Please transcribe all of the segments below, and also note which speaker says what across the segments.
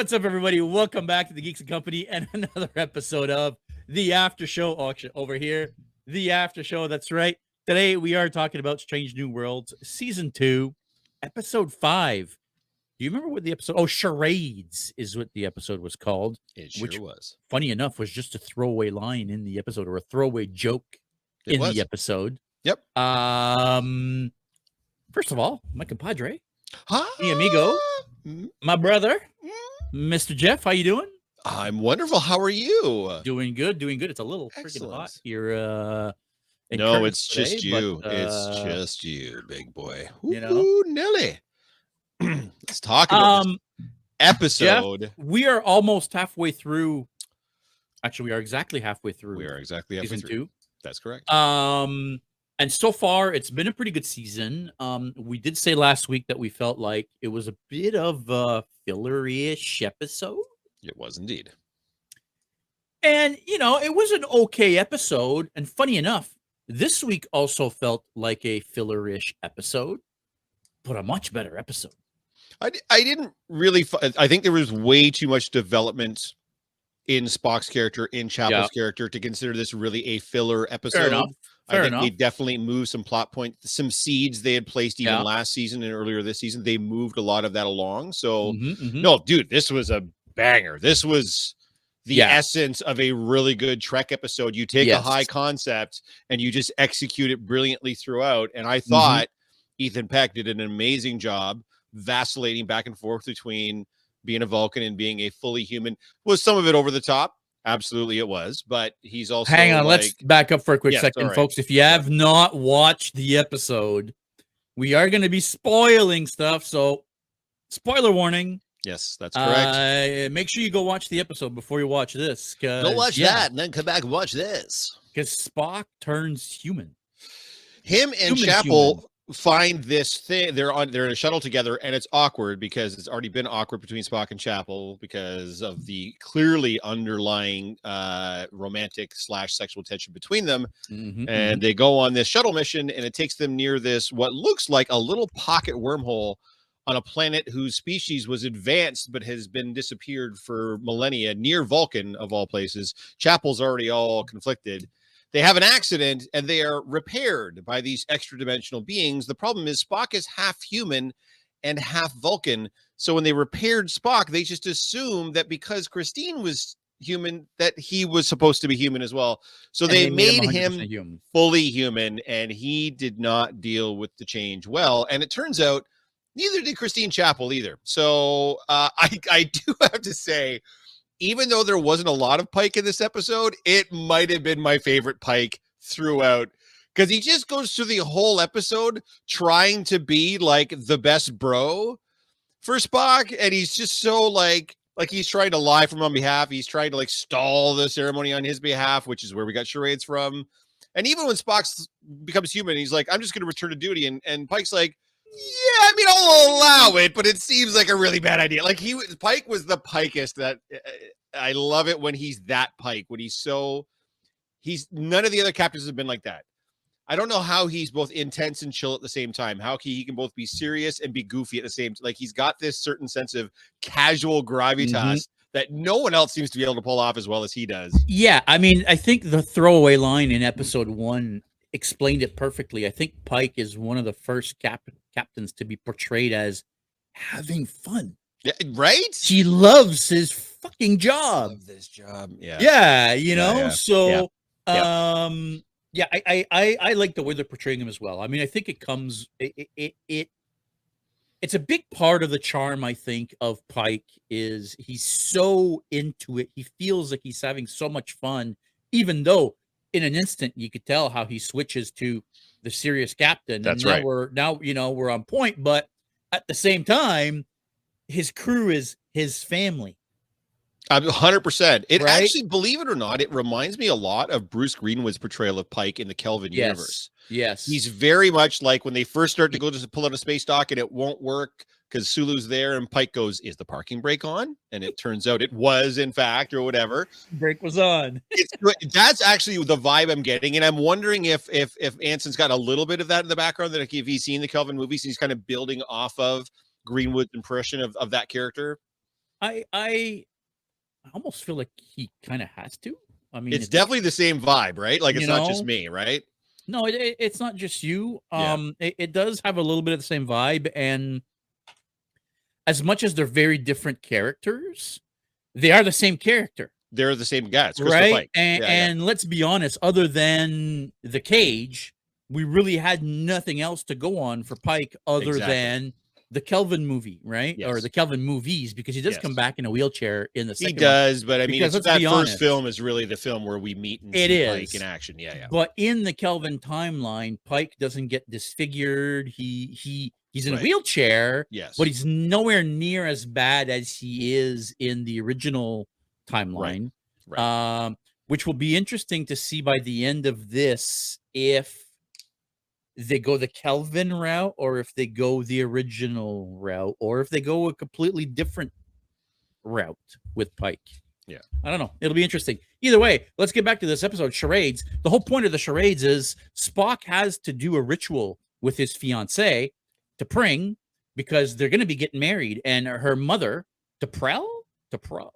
Speaker 1: What's up, everybody? Welcome back to the Geeks and Company and another episode of the After Show auction over here. The After Show, that's right. Today we are talking about Strange New Worlds, Season 2, Episode 5. Do you remember what the episode? Oh, Charades is what the episode was called.
Speaker 2: It sure was.
Speaker 1: Funny enough, was just a throwaway line in the episode or a throwaway joke in the episode.
Speaker 2: Yep.
Speaker 1: First of all, my compadre,
Speaker 2: Hi,
Speaker 1: mi amigo, my brother, Mr. Jeff. How you doing?
Speaker 2: I'm wonderful. How are you?
Speaker 1: Doing good, doing good. It's a little freaking hot here.
Speaker 2: No, it's
Speaker 1: today,
Speaker 2: just you.
Speaker 1: but,
Speaker 2: It's just you, big boy.
Speaker 1: You know?
Speaker 2: Ooh, Nelly. Let's talk about this episode.
Speaker 1: Jeff, we are almost halfway through. Actually, we are exactly halfway through.
Speaker 2: We are exactly halfway
Speaker 1: season
Speaker 2: through.
Speaker 1: 2.
Speaker 2: That's correct.
Speaker 1: And so far, it's been a pretty good season. We did say last week that we felt like it was a bit of a filler-ish episode.
Speaker 2: It was indeed.
Speaker 1: And, you know, it was an okay episode. And funny enough, this week also felt like a filler-ish episode, but a much better episode.
Speaker 2: I didn't really. I think there was way too much development in Spock's character, in Chapel's character, to consider this really a filler episode.
Speaker 1: Fair enough.
Speaker 2: I think they definitely moved some plot points, some seeds they had placed even last season and earlier this season. They moved a lot of that along. So, no, dude, this was a banger. This was the essence of a really good Trek episode. You take a high concept and you just execute it brilliantly throughout. And I thought Ethan Peck did an amazing job vacillating back and forth between being a Vulcan and being a fully human. Was some of it over the top? Absolutely it was, but he's also
Speaker 1: hang on, let's back up for a quick second, folks. If you have not watched the episode, we are going to be spoiling stuff, so spoiler warning.
Speaker 2: Yes, that's correct.
Speaker 1: Make sure you go watch the episode before you watch this.
Speaker 2: Go watch that and then come back and watch this.
Speaker 1: Because Spock turns human.
Speaker 2: Him and Chapel find this thing. They're in a shuttle together, and it's awkward because it's already been awkward between Spock and Chapel because of the clearly underlying romantic / sexual tension between them. And they go on this shuttle mission, and it takes them near this what looks like a little pocket wormhole on a planet whose species was advanced but has been disappeared for millennia, near Vulcan of all places. Chapel's already all conflicted. They have an accident and they are repaired by these extra dimensional beings. The problem is Spock is half human and half Vulcan. So when they repaired Spock, they just assumed that because Christine was human, that he was supposed to be human as well. So they made him fully human, and he did not deal with the change well. And it turns out neither did Christine Chapel either. So I do have to say, even though there wasn't a lot of Pike in this episode, it might have been my favorite Pike throughout, because he just goes through the whole episode trying to be like the best bro for Spock. And he's just so like he's trying to lie for him on behalf. He's trying to like stall the ceremony on his behalf, which is where we got Charades from. And even when Spock becomes human, he's like, I'm just going to return to duty. And Pike's like, yeah, I mean, I'll allow it, but it seems like a really bad idea. Like Pike was the Pikest that I love it when he's that Pike, when he's none of the other captains have been like that. I don't know how he's both intense and chill at the same time. How he can both be serious and be goofy at the same time. Like he's got this certain sense of casual gravitas that no one else seems to be able to pull off as well as he does.
Speaker 1: Yeah, I mean, I think the throwaway line in episode 1 explained it perfectly. I think Pike is one of the first captains to be portrayed as having fun.
Speaker 2: Yeah, right?
Speaker 1: He loves his fucking job.
Speaker 2: Love this job. Yeah.
Speaker 1: Yeah, you know.
Speaker 2: Yeah.
Speaker 1: So I like the way they're portraying him as well. I mean, I think it's a big part of the charm, I think, of Pike is he's so into it. He feels like he's having so much fun, even though in an instant you could tell how he switches to the serious captain.
Speaker 2: That's
Speaker 1: right. We're on point, but at the same time, his crew is his family.
Speaker 2: 100%. It actually, believe it or not, it reminds me a lot of Bruce Greenwood's portrayal of Pike in the Kelvin universe.
Speaker 1: Yes.
Speaker 2: He's very much like when they first start to go to pull out a space dock and it won't work because Sulu's there and Pike goes, is the parking brake on? And it turns out it was, in fact, or whatever.
Speaker 1: Brake was on.
Speaker 2: That's actually the vibe I'm getting. And I'm wondering if Anson's got a little bit of that in the background, that if he's seen the Kelvin movies, he's kind of building off of Greenwood's impression of that character.
Speaker 1: I almost feel like he kind of has to. I mean,
Speaker 2: it's definitely the same vibe, right? Like it's not just
Speaker 1: know,
Speaker 2: me, right?
Speaker 1: no, it's not just you.
Speaker 2: Yeah.
Speaker 1: It does have a little bit of the same vibe, and as much as they're very different characters, they are the same character,
Speaker 2: They're the same guy. It's Christopher
Speaker 1: right?
Speaker 2: Pike.
Speaker 1: And
Speaker 2: Yeah,
Speaker 1: and let's be honest, other than the cage, we really had nothing else to go on for Pike other
Speaker 2: Exactly.
Speaker 1: than the Kelvin movie, right? Or
Speaker 2: Yes.
Speaker 1: the Kelvin movies, because he does come
Speaker 2: Yes.
Speaker 1: back in a wheelchair in the
Speaker 2: He
Speaker 1: second one.
Speaker 2: does, but I mean,
Speaker 1: Because
Speaker 2: it's
Speaker 1: let's
Speaker 2: that
Speaker 1: be
Speaker 2: first
Speaker 1: honest,
Speaker 2: film is really the film where we meet and
Speaker 1: it
Speaker 2: see Pike
Speaker 1: is.
Speaker 2: in action. Yeah, yeah.
Speaker 1: But in the Kelvin timeline, Pike doesn't get disfigured. He's in a
Speaker 2: Right.
Speaker 1: wheelchair,
Speaker 2: Yes.
Speaker 1: but he's nowhere near as bad as he is in the original timeline.
Speaker 2: Right.
Speaker 1: Which will be interesting to see by the end of this if they go the Kelvin route, or if they go the original route, or if they go a completely different route with Pike.
Speaker 2: Yeah.
Speaker 1: I don't know. It'll be interesting. Either way, let's get back to this episode, Charades. The whole point of the Charades is Spock has to do a ritual with his fiancée, T'Pring, because they're going to be getting married, and her mother, T'Pril,
Speaker 2: T'Pril,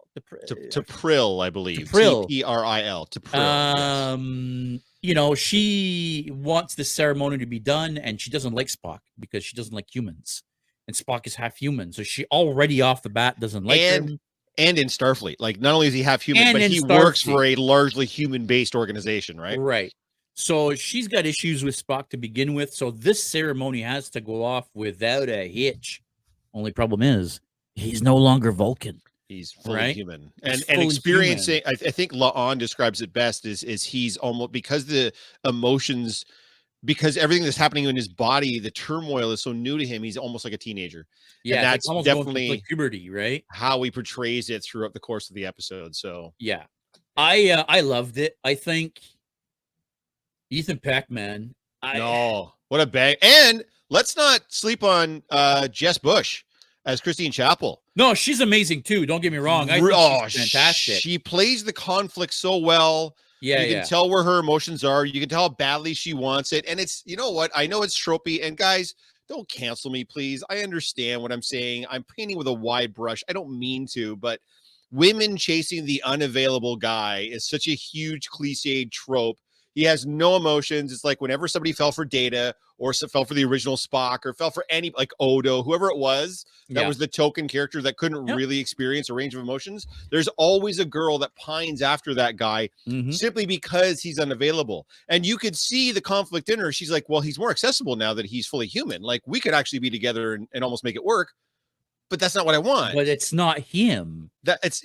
Speaker 2: I believe.
Speaker 1: T'Pril.
Speaker 2: T'Pril. T'Pril. Yes.
Speaker 1: You know, she wants the ceremony to be done, and she doesn't like Spock because she doesn't like humans, and Spock is half human, so she already off the bat doesn't like him.
Speaker 2: And in Starfleet, like not only is he half human,
Speaker 1: And
Speaker 2: but
Speaker 1: in
Speaker 2: he works
Speaker 1: Starfleet.
Speaker 2: for a largely human-based organization, right?
Speaker 1: Right. So she's got issues with Spock to begin with. So this ceremony has to go off without a hitch. Only problem is he's no longer Vulcan.
Speaker 2: He's fully
Speaker 1: Right?
Speaker 2: human,
Speaker 1: He's
Speaker 2: and
Speaker 1: fully
Speaker 2: experiencing. I think La'an describes it best. Is he's almost, because the emotions, because everything that's happening in his body, the turmoil is so new to him. He's almost like a teenager.
Speaker 1: Yeah,
Speaker 2: and that's
Speaker 1: almost
Speaker 2: definitely
Speaker 1: like puberty, right?
Speaker 2: how he portrays it throughout the course of the episode. So
Speaker 1: yeah, I loved it. I think Ethan Peck, man.
Speaker 2: No, what a bang! And let's not sleep on Jess Bush as Christine Chapel.
Speaker 1: No, she's amazing too. Don't get me wrong. I think she's fantastic.
Speaker 2: She plays the conflict so well.
Speaker 1: Yeah,
Speaker 2: you can tell where her emotions are. You can tell how badly she wants it. And it's, you know what? I know it's tropey. And guys, don't cancel me, please. I understand what I'm saying. I'm painting with a wide brush. I don't mean to, but women chasing the unavailable guy is such a huge cliched trope. He has no emotions. It's like whenever somebody fell for Data or fell for the original Spock or fell for any, like Odo, whoever it was, that was the token character that couldn't really experience a range of emotions. There's always a girl that pines after that guy simply because he's unavailable. And you could see the conflict in her. She's like, well, he's more accessible now that he's fully human. Like we could actually be together and almost make it work. But that's not what I want.
Speaker 1: But it's not him.
Speaker 2: But it's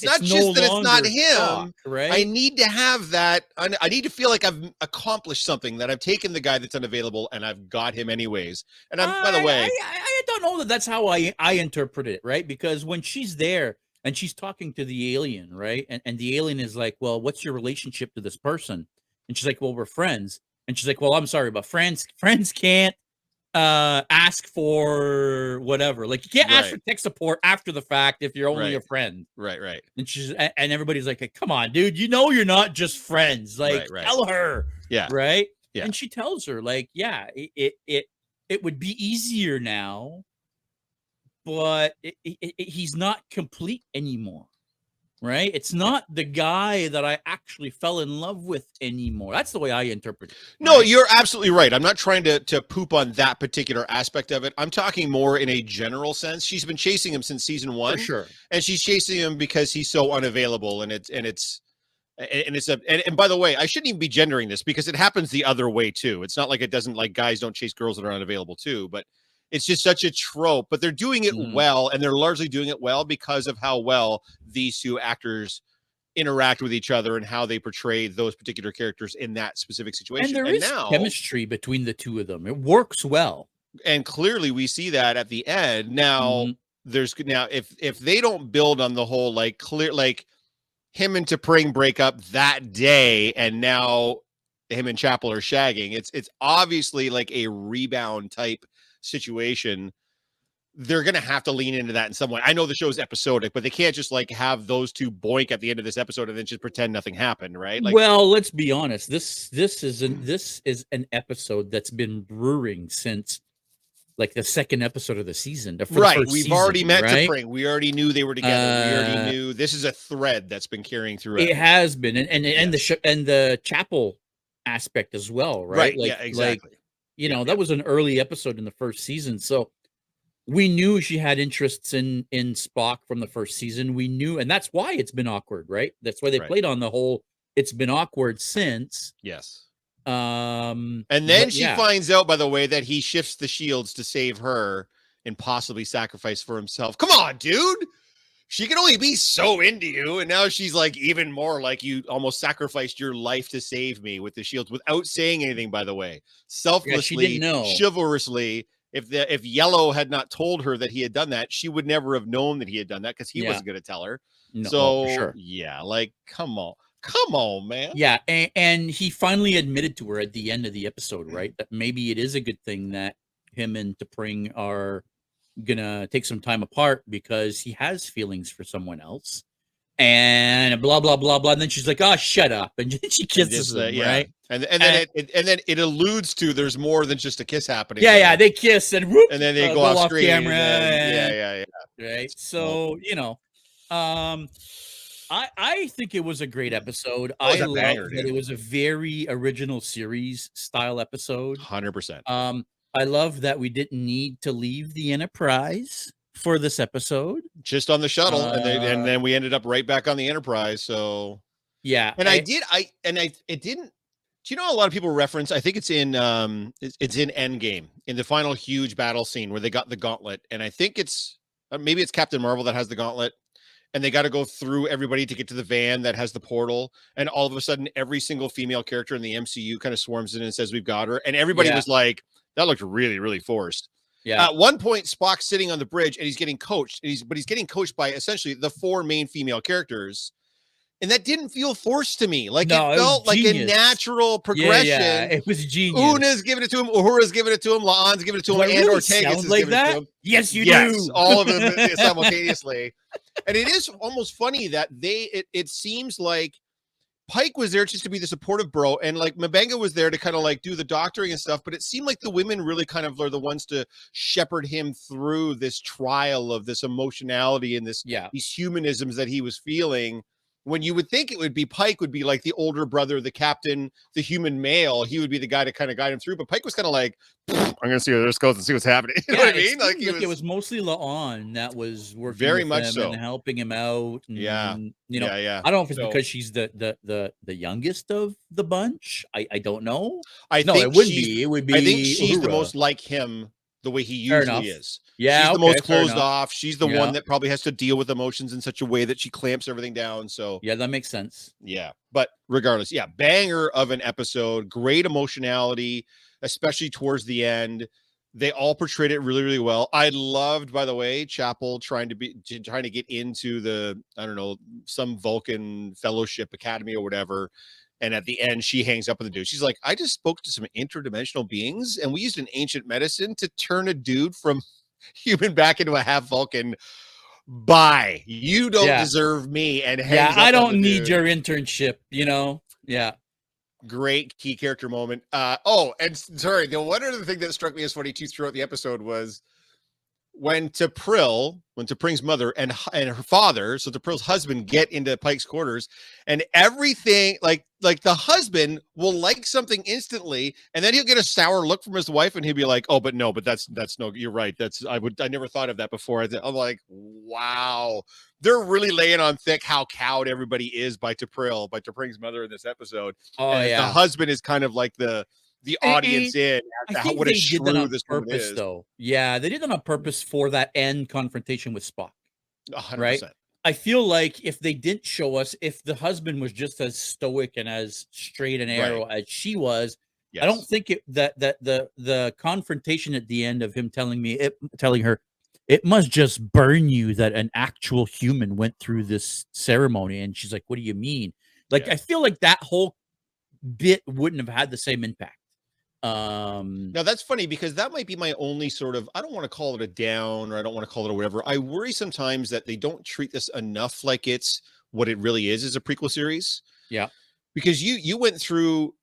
Speaker 2: not just that it's not him.
Speaker 1: Spock, right?
Speaker 2: I need to have that. I need to feel like I've accomplished something, that I've taken the guy that's unavailable and I've got him anyways. And by the way,
Speaker 1: I don't know that that's how I interpret it, right? Because when she's there and she's talking to the alien, right? And the alien is like, well, what's your relationship to this person? And she's like, well, we're friends. And she's like, well, I'm sorry, but friends can't ask for whatever. Like you can't ask for tech support after the fact if you're only a friend.
Speaker 2: Right.
Speaker 1: And everybody's like, hey, come on, dude, you know you're not just friends. Like tell her.
Speaker 2: Yeah.
Speaker 1: Right.
Speaker 2: Yeah.
Speaker 1: And she tells her, like, yeah, it would be easier now, but he's not complete anymore. Right? It's not the guy that I actually fell in love with anymore. That's the way I interpret it.
Speaker 2: No, you're absolutely right. I'm not trying to poop on that particular aspect of it. I'm talking more in a general sense. She's been chasing him since season 1.
Speaker 1: For sure.
Speaker 2: And she's chasing him because he's so unavailable. And by the way, I shouldn't even be gendering this because it happens the other way too. It's not like it doesn't, like guys don't chase girls that are unavailable too, but it's just such a trope, but they're doing it well, and they're largely doing it well because of how well these two actors interact with each other and how they portray those particular characters in that specific situation.
Speaker 1: And there is chemistry between the two of them. It works well.
Speaker 2: And clearly we see that at the end. Now, if they don't build on the whole, like, clear, like him and T'Pring break up that day, and now him and Chapel are shagging, it's obviously like a rebound type situation. They're going to have to lean into that in some way. I know the show's episodic, but they can't just like have those two boink at the end of this episode and then just pretend nothing happened, right? Like,
Speaker 1: well, let's be honest. This is an episode that's been brewing since like the second episode of the season.
Speaker 2: Right. We've already met
Speaker 1: right?
Speaker 2: T'Pring. We already knew they were together. We already knew this is a thread that's been carrying through.
Speaker 1: It has been, and the chapel aspect as well, right?
Speaker 2: Right. Yeah, exactly.
Speaker 1: That was an early episode in the first season. So we knew she had interests in Spock from the first season. We knew, and that's why it's been awkward, right? That's why they played on the whole it's been awkward since.
Speaker 2: Yes.
Speaker 1: And
Speaker 2: then she finds out, by the way, that he shifts the shields to save her and possibly sacrifice for himself. Come on, dude. She can only be so into you. And now she's like even more like you almost sacrificed your life to save me with the shields without saying anything, by the way. Selflessly,
Speaker 1: she didn't know.
Speaker 2: Chivalrously. If Yellow had not told her that he had done that, she would never have known that he had done that because he wasn't going to tell her.
Speaker 1: No,
Speaker 2: so,
Speaker 1: for sure.
Speaker 2: Yeah, like, come on, man.
Speaker 1: Yeah, and he finally admitted to her at the end of the episode, right? That maybe it is a good thing that him and T'Pring are gonna take some time apart because he has feelings for someone else. And blah blah blah blah. And then she's like, "Oh, shut up!" And she kisses him, right?
Speaker 2: And then it alludes to there's more than just a kiss happening.
Speaker 1: Yeah, they kiss and whoop,
Speaker 2: and then they go off screen.
Speaker 1: Camera.
Speaker 2: Yeah.
Speaker 1: Right. So I think it was a great episode. I love that it was a very original series style episode.
Speaker 2: 100%.
Speaker 1: I love that we didn't need to leave the Enterprise for this episode,
Speaker 2: just on the shuttle, and then we ended up right back on the Enterprise. So
Speaker 1: yeah,
Speaker 2: and it didn't. Do you know a lot of people reference? I think it's in Endgame, in the final huge battle scene where they got the gauntlet, and I think it's maybe it's Captain Marvel that has the gauntlet, and they got to go through everybody to get to the van that has the portal, and all of a sudden every single female character in the MCU kind of swarms in and says we've got her, and everybody was like, that looked really, really forced. Yeah. At one point, Spock's sitting on the bridge and he's getting coached. But he's getting coached by essentially the four main female characters. And that didn't feel forced to me. Like it felt like a natural progression. Yeah,
Speaker 1: it was genius.
Speaker 2: Una's giving it to him. Uhura's giving it to him. La'an's giving it to him. And
Speaker 1: really
Speaker 2: Ortega's is
Speaker 1: like
Speaker 2: giving it to him.
Speaker 1: Yes, you do.
Speaker 2: All of them simultaneously. And it is almost funny that it seems like Pike was there just to be the supportive bro, and like M'Benga was there to kind of like do the doctoring and stuff, but it seemed like the women really kind of are the ones to shepherd him through this trial of this emotionality and these humanisms that he was feeling. When you would think it would be Pike would be like the older brother, the captain, the human male. He would be the guy to kind of guide him through. But Pike was kind of like, I'm going to see where this goes and see what's happening. You know what I mean?
Speaker 1: Like it was mostly La'an that was working
Speaker 2: very
Speaker 1: with
Speaker 2: much
Speaker 1: him
Speaker 2: so
Speaker 1: and helping him out. And,
Speaker 2: yeah.
Speaker 1: I don't know if it's because she's the youngest of the bunch. I don't know.
Speaker 2: It would be. It would be. I think she's the most like him. The way he usually is. Yeah. She's the most closed off. She's the one that probably has to deal with emotions in such a way that she clamps everything down. So
Speaker 1: yeah, that makes sense.
Speaker 2: Yeah. But regardless, banger of an episode, great emotionality, especially towards the end. They all portrayed it really, really well. I loved, by the way, Chapel trying to get into the, I don't know, some Vulcan Fellowship Academy or whatever. And at the end, she hangs up on the dude. She's like, I just spoke to some interdimensional beings, and we used an ancient medicine to turn a dude from human back into a half Vulcan. Bye. You don't deserve me. And
Speaker 1: I don't need your internship, Yeah.
Speaker 2: Great key character moment. And sorry, the one other thing that struck me as funny too throughout the episode was when T'Pring's mother and her father, so T'Pril's husband, get into Pike's quarters, and everything like the husband will like something instantly, and then he'll get a sour look from his wife, and he'll be like, "Oh, but that's no, you're right. I never thought of that before." I'm like, wow, they're really laying on thick how cowed everybody is by T'Pring's mother in this episode.
Speaker 1: Oh,
Speaker 2: and the husband is kind of like the audience in what a shrew this woman is.
Speaker 1: Though. Yeah, they did that on purpose for that end confrontation with Spock.
Speaker 2: 100%.
Speaker 1: Right? I feel like if they didn't show us, if the husband was just as stoic and as straight and arrow as she was, I don't think that the confrontation at the end of him telling her, it must just burn you that an actual human went through this ceremony. And she's like, what do you mean? Like, I feel like that whole bit wouldn't have had the same impact.
Speaker 2: Now that's funny because that might be my only sort of, I don't want to call it a down or I don't want to call it a whatever. I worry sometimes that they don't treat this enough like it's what it really is a prequel series.
Speaker 1: Yeah.
Speaker 2: Because you went through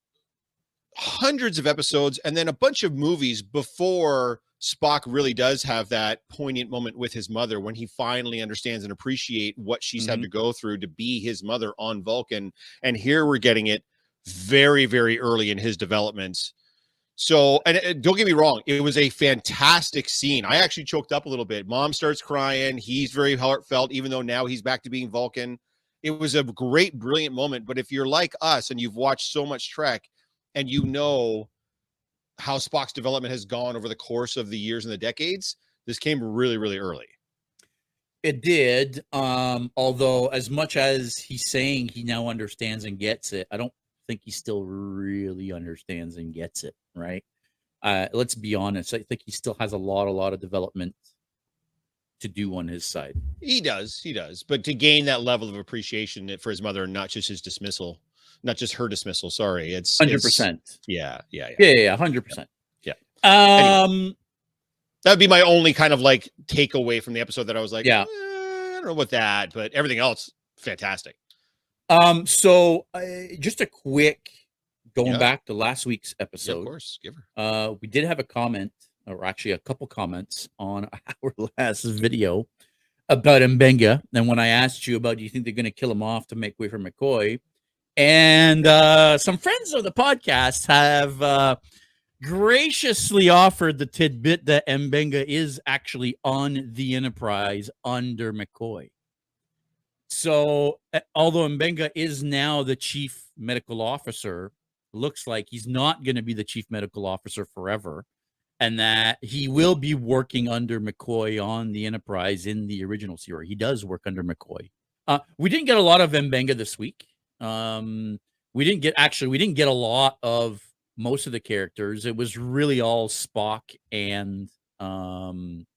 Speaker 2: hundreds of episodes and then a bunch of movies before Spock really does have that poignant moment with his mother when he finally understands and appreciate what she's had to go through to be his mother on Vulcan. And here we're getting it very, very early in his development. So, and don't get me wrong, it was a fantastic scene. I actually choked up a little bit. Mom starts crying. He's very heartfelt, even though now he's back to being Vulcan. It was a great, brilliant moment. But if you're like us and you've watched so much Trek and you know how Spock's development has gone over the course of the years and the decades, this came really, really early.
Speaker 1: It did. Although as much as he's saying he now understands and gets it, I don't think he still really understands and gets it, right? Let's be honest. I think he still has a lot of development to do on his side.
Speaker 2: He does. But to gain that level of appreciation for his mother, not just his dismissal, not just her dismissal. Sorry, it's
Speaker 1: 100%.
Speaker 2: Yeah,
Speaker 1: 100%.
Speaker 2: Yeah.
Speaker 1: Anyway,
Speaker 2: that would be my only kind of like takeaway from the episode that I was like,
Speaker 1: yeah,
Speaker 2: I don't know about that, but everything else, fantastic.
Speaker 1: So just a quick going back to last week's episode.
Speaker 2: Of course, give her.
Speaker 1: We did have a comment, or actually a couple comments on our last video about Mbenga. And when I asked you about, do you think they're going to kill him off to make way for McCoy? And some friends of the podcast have graciously offered the tidbit that Mbenga is actually on the Enterprise under McCoy. So, although Mbenga is now the chief medical officer, looks like he's not going to be the chief medical officer forever, and that he will be working under McCoy on the Enterprise in the original series. He does work under McCoy. We didn't get a lot of Mbenga this week. We didn't get a lot of most of the characters. It was really all Spock and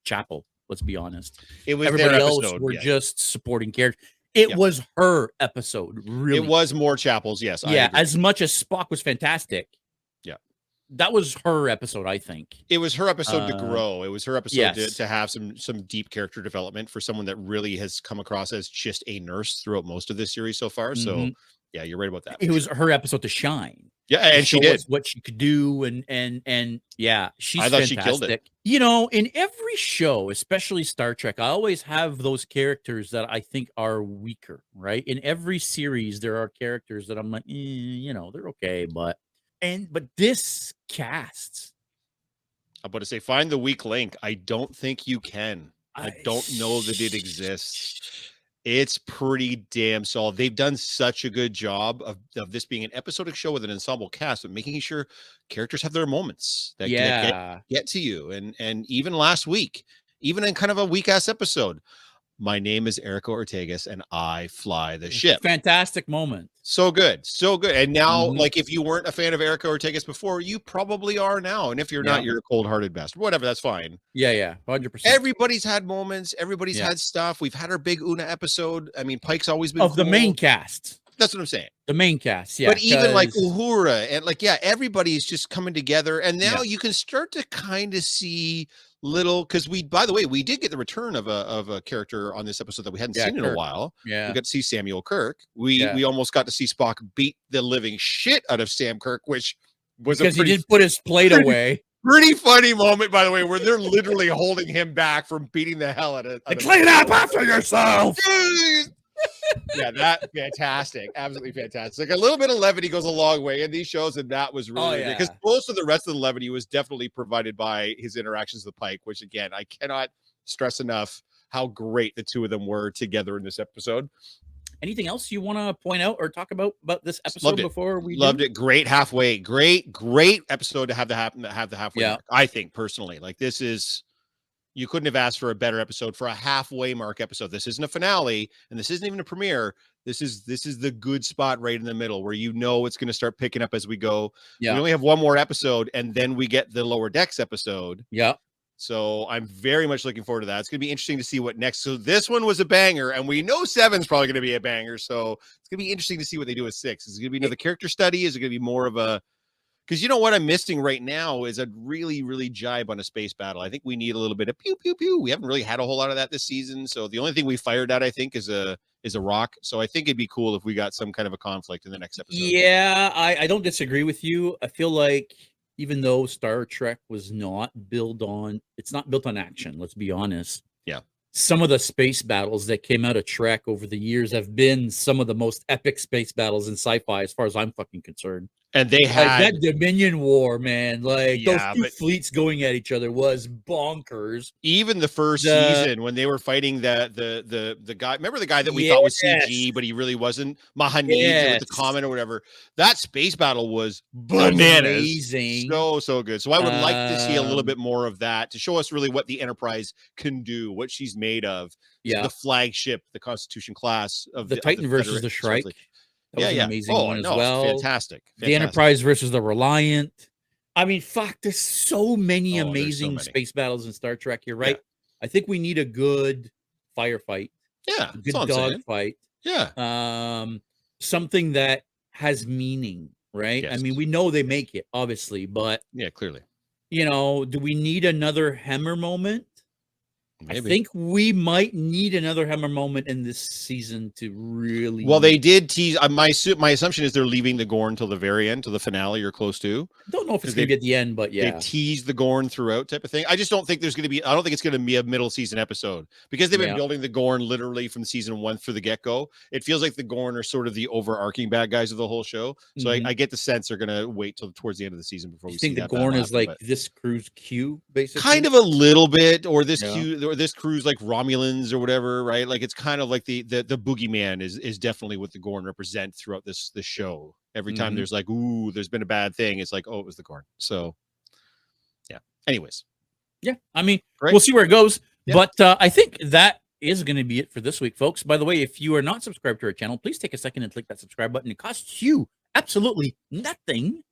Speaker 1: Chapel. Let's be honest.
Speaker 2: It was
Speaker 1: everybody
Speaker 2: their
Speaker 1: else
Speaker 2: episode,
Speaker 1: were just supporting characters. It was her episode. Really,
Speaker 2: it was more Chapel's. Yes,
Speaker 1: yeah. As much as Spock was fantastic, that was her episode. I think
Speaker 2: it was her episode to grow. It was her episode to have some deep character development for someone that really has come across as just a nurse throughout most of this series so far. So yeah, you're right about that.
Speaker 1: It was her episode to shine.
Speaker 2: Yeah, and she did
Speaker 1: what she could do, and yeah, she's
Speaker 2: I thought
Speaker 1: fantastic.
Speaker 2: She killed it.
Speaker 1: You know, in every show, especially Star Trek, I always have those characters that I think are weaker. Right? In every series, there are characters that I'm like, you know, they're okay, but this cast,
Speaker 2: I'm about to say, find the weak link. I don't think you can. I don't know that it exists. It's pretty damn solid. They've done such a good job of this being an episodic show with an ensemble cast, but making sure characters have their moments that get to you. And even last week, even in kind of a weak ass episode, my name is Erico Ortegas and I fly the ship.
Speaker 1: Fantastic moment.
Speaker 2: So good. And now, like, if you weren't a fan of Erico Ortegas before, you probably are now. And if you're not, you're a cold-hearted bastard. Whatever, that's fine.
Speaker 1: Yeah, 100%.
Speaker 2: Everybody's had moments. Everybody's had stuff. We've had our big Una episode. I mean, Pike's always been
Speaker 1: of the main cast.
Speaker 2: That's what I'm saying.
Speaker 1: The main cast,
Speaker 2: But even like Uhura and like, everybody's just coming together. And now you can start to kind of see little, because by the way, we did get the return of a character on this episode that we hadn't seen in a while.
Speaker 1: Yeah.
Speaker 2: We got to see Samuel Kirk. We almost got to see Spock beat the living shit out of Sam Kirk, which was
Speaker 1: because he didn't put his plate away.
Speaker 2: Pretty funny moment, by the way, where they're literally holding him back from beating the hell out of
Speaker 1: clean up after yourself.
Speaker 2: Yeah, that fantastic, absolutely fantastic. Like a little bit of levity goes a long way in these shows, and that was really good because most of the rest of the levity was definitely provided by his interactions with Pike, which again, I cannot stress enough how great the two of them were together in this episode.
Speaker 1: Anything else you want to point out or talk about this episode before we
Speaker 2: loved it? Great halfway, great episode to have the halfway mark. I think personally, like this is. You couldn't have asked for a better episode for a halfway mark episode. This isn't a finale, and this isn't even a premiere. This is the good spot right in the middle where you know it's going to start picking up as we go. Yeah. We only have one more episode, and then we get the Lower Decks episode.
Speaker 1: Yeah.
Speaker 2: So I'm very much looking forward to that. It's going to be interesting to see what next. So this one was a banger, and we know 7's probably going to be a banger. So it's going to be interesting to see what they do with 6. Is it going to be another character study? Is it going to be more of a... Because you know what I'm missing right now is a really, really jibe on a space battle. I think we need a little bit of pew, pew, pew. We haven't really had a whole lot of that this season. So the only thing we fired at, I think, is a rock. So I think it'd be cool if we got some kind of a conflict in the next episode.
Speaker 1: Yeah, I don't disagree with you. I feel like even though Star Trek was not built on, it's not built on action. Let's be honest.
Speaker 2: Yeah.
Speaker 1: Some of the space battles that came out of Trek over the years have been some of the most epic space battles in sci-fi, as far as I'm fucking concerned.
Speaker 2: And they
Speaker 1: Like
Speaker 2: had
Speaker 1: that Dominion War, man. Like those
Speaker 2: Yeah,
Speaker 1: two
Speaker 2: but
Speaker 1: fleets going at each other was bonkers.
Speaker 2: even the first season when they were fighting the guy, remember the guy that we thought was CG, but he really wasn't, Mahanid with the comet or whatever. That space battle was bananas.
Speaker 1: Amazing.
Speaker 2: So good. So I would like to see a little bit more of that to show us really what the Enterprise can do, what she's made of.
Speaker 1: Yeah.
Speaker 2: The flagship, the Constitution class of
Speaker 1: the Titan versus the Shrike. That was an amazing one as well.
Speaker 2: Fantastic.
Speaker 1: The Enterprise versus the Reliant. I mean, fuck, there's so many amazing space battles in Star Trek. You're right. Yeah. I think we need a good firefight.
Speaker 2: Yeah.
Speaker 1: A good dog fight.
Speaker 2: Yeah.
Speaker 1: Something that has meaning, right? Yes. I mean, we know they make it, obviously, but
Speaker 2: yeah, clearly.
Speaker 1: You know, do we need another Hammer moment?
Speaker 2: Maybe.
Speaker 1: I think we might need another Hammer moment in this season to really.
Speaker 2: Well, they did tease. My assumption is they're leaving the Gorn till the very end, till the finale or close to.
Speaker 1: I don't know if it's going to be at the end, but yeah,
Speaker 2: they tease the Gorn throughout, type of thing. I just don't think there's going to be. I don't think it's going to be a middle season episode because they've been building the Gorn literally from season 1 through the get go. It feels like the Gorn are sort of the overarching bad guys of the whole show. So I get the sense they're going to wait till towards the end of the season before we see
Speaker 1: the Gorn is like this crew's Q, basically.
Speaker 2: Kind of a little bit, or this Q, or this crew's like Romulans or whatever, right? Like it's kind of like the boogeyman is definitely what the Gorn represent throughout this show. Every time there's like, ooh, there's been a bad thing, it's like, oh, it was the Gorn. So yeah. Anyways.
Speaker 1: Yeah. I mean, we'll see where it goes. Yeah. But I think that is going to be it for this week, folks. By the way, if you are not subscribed to our channel, please take a second and click that subscribe button. It costs you absolutely nothing.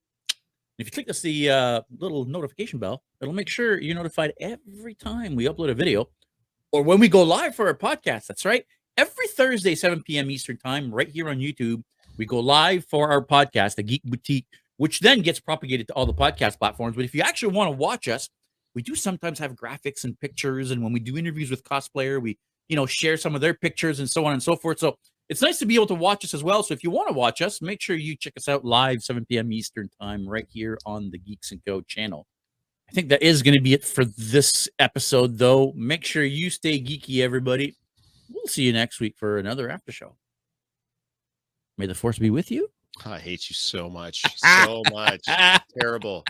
Speaker 1: If you click the little notification bell, it'll make sure you're notified every time we upload a video. Or when we go live for our podcast. That's right. Every Thursday, 7 p.m. Eastern time, right here on YouTube, we go live for our podcast, The Geek Boutique, which then gets propagated to all the podcast platforms. But if you actually want to watch us, we do sometimes have graphics and pictures. And when we do interviews with cosplayer, we, share some of their pictures and so on and so forth. So it's nice to be able to watch us as well. So if you want to watch us, make sure you check us out live, 7 p.m. Eastern time, right here on the Geeks and Co channel. I think that is going to be it for this episode, though. Make sure you stay geeky, everybody. We'll see you next week for another after show. May the force be with you.
Speaker 2: I hate you so much. So much. Terrible.